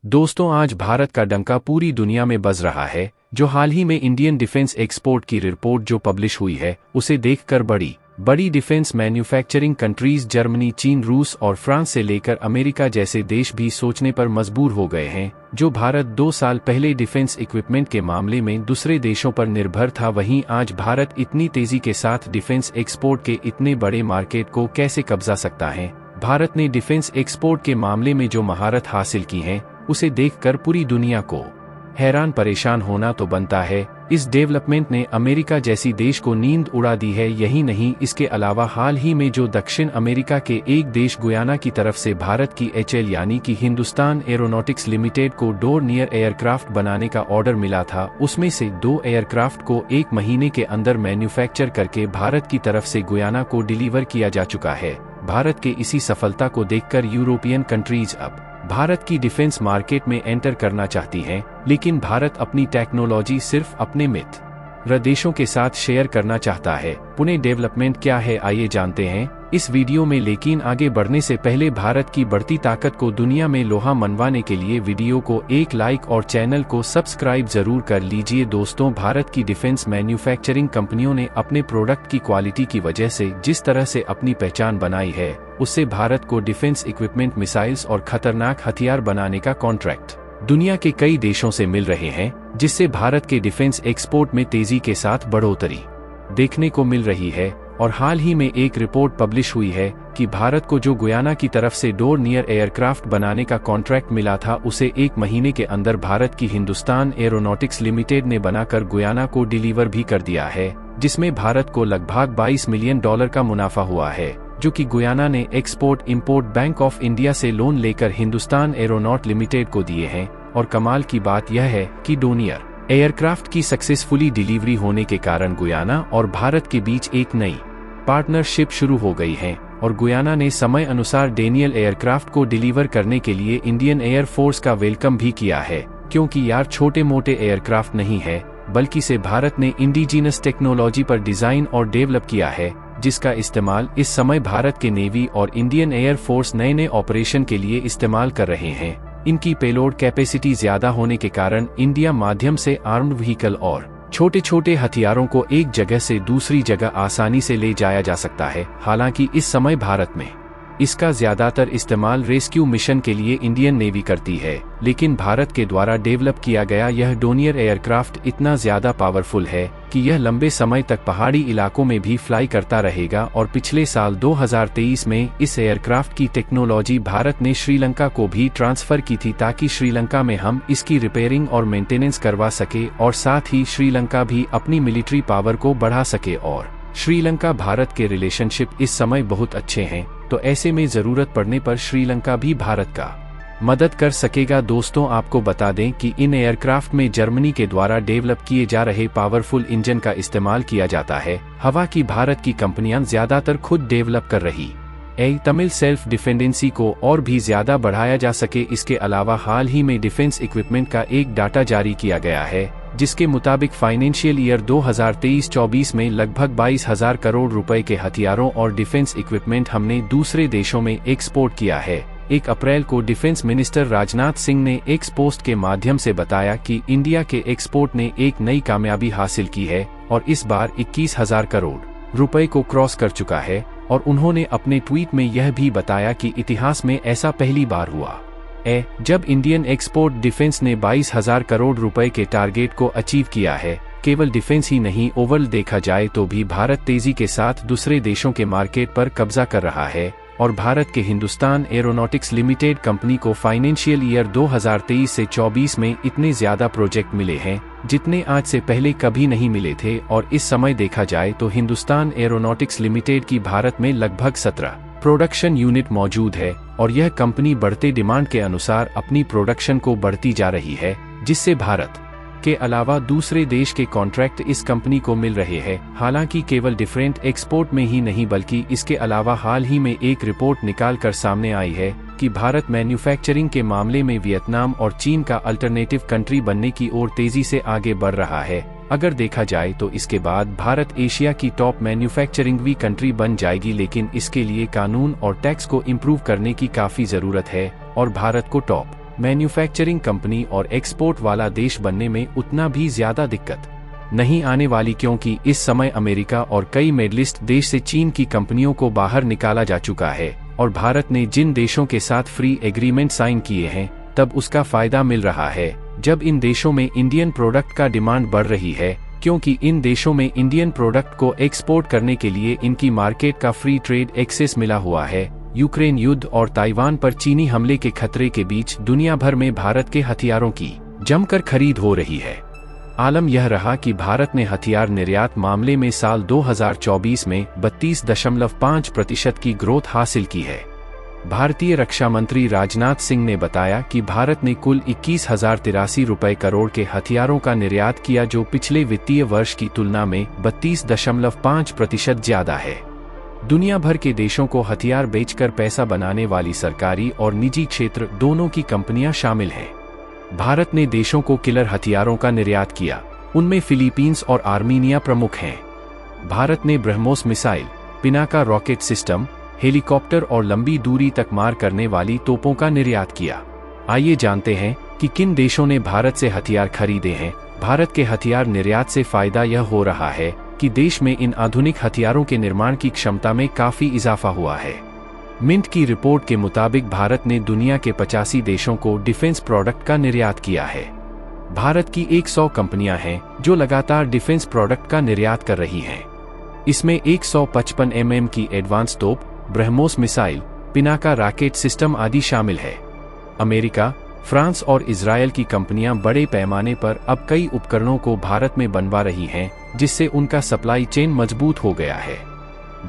दोस्तों, आज भारत का डंका पूरी दुनिया में बज रहा है। जो हाल ही में इंडियन डिफेंस एक्सपोर्ट की रिपोर्ट जो पब्लिश हुई है, उसे देखकर बड़ी डिफेंस मैन्युफैक्चरिंग कंट्रीज जर्मनी, चीन, रूस और फ्रांस से लेकर अमेरिका जैसे देश भी सोचने पर मजबूर हो गए हैं। जो भारत 2 साल पहले डिफेंस इक्विपमेंट के मामले में दूसरे देशों पर निर्भर था, वहीं आज भारत इतनी तेजी के साथ डिफेंस एक्सपोर्ट के इतने बड़े मार्केट को कैसे कब्जा सकता है। भारत ने डिफेंस एक्सपोर्ट के मामले में जो महारत हासिल की है, उसे देखकर पूरी दुनिया को हैरान परेशान होना तो बनता है। इस डेवलपमेंट ने अमेरिका जैसी देश को नींद उड़ा दी है। यही नहीं, इसके अलावा हाल ही में जो दक्षिण अमेरिका के एक देश गुयाना की तरफ से भारत की HAL यानी कि हिंदुस्तान एरोनॉटिक्स लिमिटेड को डोर्नियर एयरक्राफ्ट बनाने का ऑर्डर मिला था, उसमें से 2 एयरक्राफ्ट को 1 महीने के अंदर मैन्युफैक्चर करके भारत की तरफ से गुयाना को डिलीवर किया जा चुका है। भारत के इसी सफलता को देखकर यूरोपियन कंट्रीज अब भारत की डिफेंस मार्केट में एंटर करना चाहती हैं, लेकिन भारत अपनी टेक्नोलॉजी सिर्फ अपने मित्र देशों के साथ शेयर करना चाहता है। पुणे डेवलपमेंट क्या है, आइए जानते हैं इस वीडियो में। लेकिन आगे बढ़ने से पहले भारत की बढ़ती ताकत को दुनिया में लोहा मनवाने के लिए वीडियो को एक लाइक और चैनल को सब्सक्राइब जरूर कर लीजिए। दोस्तों, भारत की डिफेंस मैन्युफैक्चरिंग कंपनियों ने अपने प्रोडक्ट की क्वालिटी की वजह से जिस तरह से अपनी पहचान बनाई है, उससे भारत को डिफेंस इक्विपमेंट, मिसाइल्स और खतरनाक हथियार बनाने का कॉन्ट्रैक्ट दुनिया के कई देशों से मिल रहे हैं, जिससे भारत के डिफेंस एक्सपोर्ट में तेजी के साथ बढ़ोतरी देखने को मिल रही है। और हाल ही में एक रिपोर्ट पब्लिश हुई है कि भारत को जो गुयाना की तरफ से डोर्नियर एयरक्राफ्ट बनाने का कॉन्ट्रैक्ट मिला था, उसे 1 महीने के अंदर भारत की हिंदुस्तान एरोनॉटिक्स लिमिटेड ने बनाकर गुयाना को डिलीवर भी कर दिया है, जिसमें भारत को लगभग $22 मिलियन का मुनाफा हुआ है, जो कि गुयाना ने export import bank of India से लोन लेकर हिंदुस्तान एरोनॉट लिमिटेड को दिए हैं। और कमाल की बात यह है कि डोर्नियर एयरक्राफ्ट की सक्सेसफुली डिलीवरी होने के कारण गुयाना और भारत के बीच एक नई पार्टनरशिप शुरू हो गई है। और गुयाना ने समय अनुसार डोर्नियर एयरक्राफ्ट को डिलीवर करने के लिए इंडियन एयर फोर्स का वेलकम भी किया है, क्योंकि यार छोटे मोटे एयरक्राफ्ट नहीं है, बल्कि से भारत ने इंडिजीनस टेक्नोलॉजी पर डिजाइन और डेवलप किया है, जिसका इस्तेमाल इस समय भारत के नेवी और इंडियन एयर फोर्स नए ऑपरेशन के लिए इस्तेमाल कर रहे हैं। इनकी पेलोड कैपेसिटी ज्यादा होने के कारण इंडिया माध्यम से आर्म्ड व्हीकल और छोटे छोटे हथियारों को एक जगह से दूसरी जगह आसानी से ले जाया जा सकता है। हालांकि इस समय भारत में इसका ज्यादातर इस्तेमाल रेस्क्यू मिशन के लिए इंडियन नेवी करती है, लेकिन भारत के द्वारा डेवलप किया गया यह डोर्नियर एयरक्राफ्ट इतना ज्यादा पावरफुल है कि यह लंबे समय तक पहाड़ी इलाकों में भी फ्लाई करता रहेगा। और पिछले साल 2023 में इस एयरक्राफ्ट की टेक्नोलॉजी भारत ने श्रीलंका को भी ट्रांसफर की थी, ताकि श्रीलंका में हम इसकी रिपेयरिंग और मेंटेनेंस करवा सके और साथ ही श्रीलंका भी अपनी मिलिट्री पावर को बढ़ा सके। और श्रीलंका भारत के रिलेशनशिप इस समय बहुत अच्छे हैं, तो ऐसे में जरूरत पड़ने पर श्रीलंका भी भारत का मदद कर सकेगा। दोस्तों, आपको बता दें कि इन एयरक्राफ्ट में जर्मनी के द्वारा डेवलप किए जा रहे पावरफुल इंजन का इस्तेमाल किया जाता है। हवा की भारत की कंपनियां ज्यादातर खुद डेवलप कर रही तमिल सेल्फ डिफेंडेंसी को और भी ज्यादा बढ़ाया जा सके। इसके अलावा हाल ही में डिफेंस इक्विपमेंट का एक डाटा जारी किया गया है, जिसके मुताबिक फाइनेंशियल ईयर 2023-24 में लगभग 22,000 करोड़ रुपए के हथियारों और डिफेंस इक्विपमेंट हमने दूसरे देशों में एक्सपोर्ट किया है। 1 अप्रैल को डिफेंस मिनिस्टर राजनाथ सिंह ने एक्स पोस्ट के माध्यम से बताया कि इंडिया के एक्सपोर्ट ने एक नई कामयाबी हासिल की है और इस बार 21,000 करोड़ रुपए को क्रॉस कर चुका है। और उन्होंने अपने ट्वीट में यह भी बताया कि इतिहास में ऐसा पहली बार हुआ जब इंडियन एक्सपोर्ट डिफेंस ने 22,000 करोड़ रुपए के टारगेट को अचीव किया है। केवल डिफेंस ही नहीं, ओवरऑल देखा जाए तो भी भारत तेजी के साथ दूसरे देशों के मार्केट पर कब्जा कर रहा है। और भारत के हिंदुस्तान एरोनॉटिक्स लिमिटेड कंपनी को फाइनेंशियल ईयर 2023 से 24 में इतने ज्यादा प्रोजेक्ट मिले हैं, जितने आज से पहले कभी नहीं मिले थे। और इस समय देखा जाए तो हिंदुस्तान एरोनॉटिक्स लिमिटेड की भारत में लगभग 17 प्रोडक्शन यूनिट मौजूद है और यह कंपनी बढ़ते डिमांड के अनुसार अपनी प्रोडक्शन को बढ़ती जा रही है, जिससे भारत के अलावा दूसरे देश के कॉन्ट्रैक्ट इस कंपनी को मिल रहे हैं। हालांकि केवल डिफरेंट एक्सपोर्ट में ही नहीं, बल्कि इसके अलावा हाल ही में एक रिपोर्ट निकाल कर सामने आई है कि भारत मैन्युफैक्चरिंग के मामले में वियतनाम और चीन का अल्टरनेटिव कंट्री बनने की ओर तेजी से आगे बढ़ रहा है। अगर देखा जाए तो इसके बाद भारत एशिया की टॉप मैन्युफैक्चरिंग भी कंट्री बन जाएगी, लेकिन इसके लिए कानून और टैक्स को इम्प्रूव करने की काफी जरूरत है और भारत को टॉप मैन्युफैक्चरिंग कंपनी और एक्सपोर्ट वाला देश बनने में उतना भी ज्यादा दिक्कत नहीं आने वाली, क्योंकि इस समय अमेरिका और कई मिडलिस्ट देश से चीन की कंपनियों को बाहर निकाला जा चुका है और भारत ने जिन देशों के साथ फ्री एग्रीमेंट साइन किए हैं तब उसका फायदा मिल रहा है जब इन देशों में इंडियन प्रोडक्ट का डिमांड बढ़ रही है, क्योंकि इन देशों में इंडियन प्रोडक्ट को एक्सपोर्ट करने के लिए इनकी मार्केट का फ्री ट्रेड एक्सेस मिला हुआ है। यूक्रेन युद्ध और ताइवान पर चीनी हमले के खतरे के बीच दुनिया भर में भारत के हथियारों की जमकर खरीद हो रही है। आलम यह रहा कि भारत ने हथियार निर्यात मामले में साल 2024 में 32.5% की ग्रोथ हासिल की है। भारतीय रक्षा मंत्री राजनाथ सिंह ने बताया कि भारत ने कुल 21,083 रुपए करोड़ के हथियारों का निर्यात किया, जो पिछले वित्तीय वर्ष की तुलना में 32.5% ज्यादा है। दुनिया भर के देशों को हथियार बेचकर पैसा बनाने वाली सरकारी और निजी क्षेत्र दोनों की कंपनियां शामिल हैं। भारत ने देशों को किलर हथियारों का निर्यात किया, उनमें फिलीपींस और आर्मीनिया प्रमुख हैं। भारत ने BrahMos missile, Pinaka rocket system, helicopter और लंबी दूरी तक मार करने वाली तोपों का निर्यात किया। आइए जानते हैं कि किन देशों ने भारत से हथियार खरीदे हैं। भारत के हथियार निर्यात से फायदा यह हो रहा है कि देश में इन आधुनिक हथियारों के निर्माण की क्षमता में काफी इजाफा हुआ है। मिंट की रिपोर्ट के मुताबिक भारत ने दुनिया के 85 देशों को डिफेंस प्रोडक्ट का निर्यात किया है। भारत की 100 कंपनियां हैं जो लगातार डिफेंस प्रोडक्ट का निर्यात कर रही हैं। इसमें 155 mm की एडवांस तोप, BrahMos missile, Pinaka rocket system आदि शामिल है। अमेरिका, फ्रांस और इजरायल की कंपनियां बड़े पैमाने पर अब कई उपकरणों को भारत में बनवा रही हैं, जिससे उनका सप्लाई चेन मजबूत हो गया है।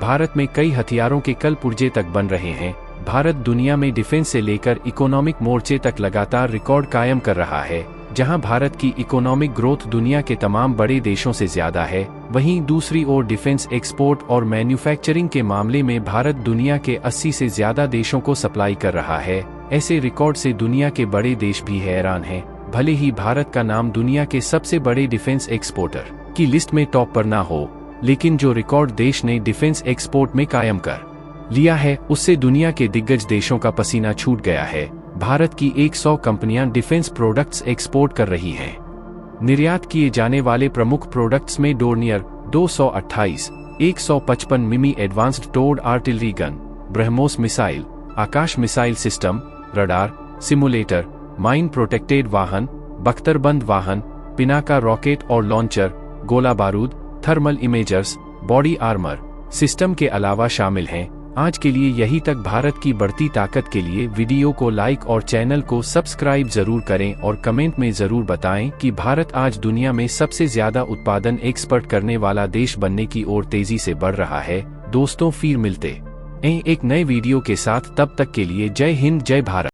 भारत में कई हथियारों के कल पुर्जे तक बन रहे हैं। भारत दुनिया में डिफेंस से लेकर इकोनॉमिक मोर्चे तक लगातार रिकॉर्ड कायम कर रहा है। जहां भारत की इकोनॉमिक ग्रोथ दुनिया के तमाम बड़े देशों से ज्यादा है, वहीं दूसरी ओर डिफेंस एक्सपोर्ट और मैन्युफैक्चरिंग के मामले में भारत दुनिया के 80 से ज्यादा देशों को सप्लाई कर रहा है। ऐसे रिकॉर्ड से दुनिया के बड़े देश भी हैरान हैं। भले ही भारत का नाम दुनिया के सबसे बड़े डिफेंस एक्सपोर्टर की लिस्ट में टॉप पर ना हो, लेकिन जो रिकॉर्ड देश ने डिफेंस एक्सपोर्ट में कायम कर लिया है, उससे दुनिया के दिग्गज देशों का पसीना छूट गया है। भारत की 100 कंपनियां डिफेंस प्रोडक्ट्स एक्सपोर्ट कर रही हैं। निर्यात किए जाने वाले प्रमुख प्रोडक्ट्स में डोर्नियर 228 155 मिमी एडवांस्ड टोर्ड artillery gun, BrahMos missile, Akash missile system, radar, simulator, mine protected वाहन, बख्तरबंद वाहन, पिनाका रॉकेट और लॉन्चर, गोला बारूद, thermal imagers, body armour system के अलावा शामिल हैं। आज के लिए यही तक। भारत की बढ़ती ताकत के लिए वीडियो को लाइक और चैनल को सब्सक्राइब जरूर करें और कमेंट में जरूर बताएं कि भारत आज दुनिया में सबसे ज्यादा उत्पादन एक्सपोर्ट करने वाला देश बनने की ओर तेजी से बढ़ रहा है। दोस्तों, फिर मिलते हैं एक नए वीडियो के साथ। तब तक के लिए जय हिंद, जय भारत।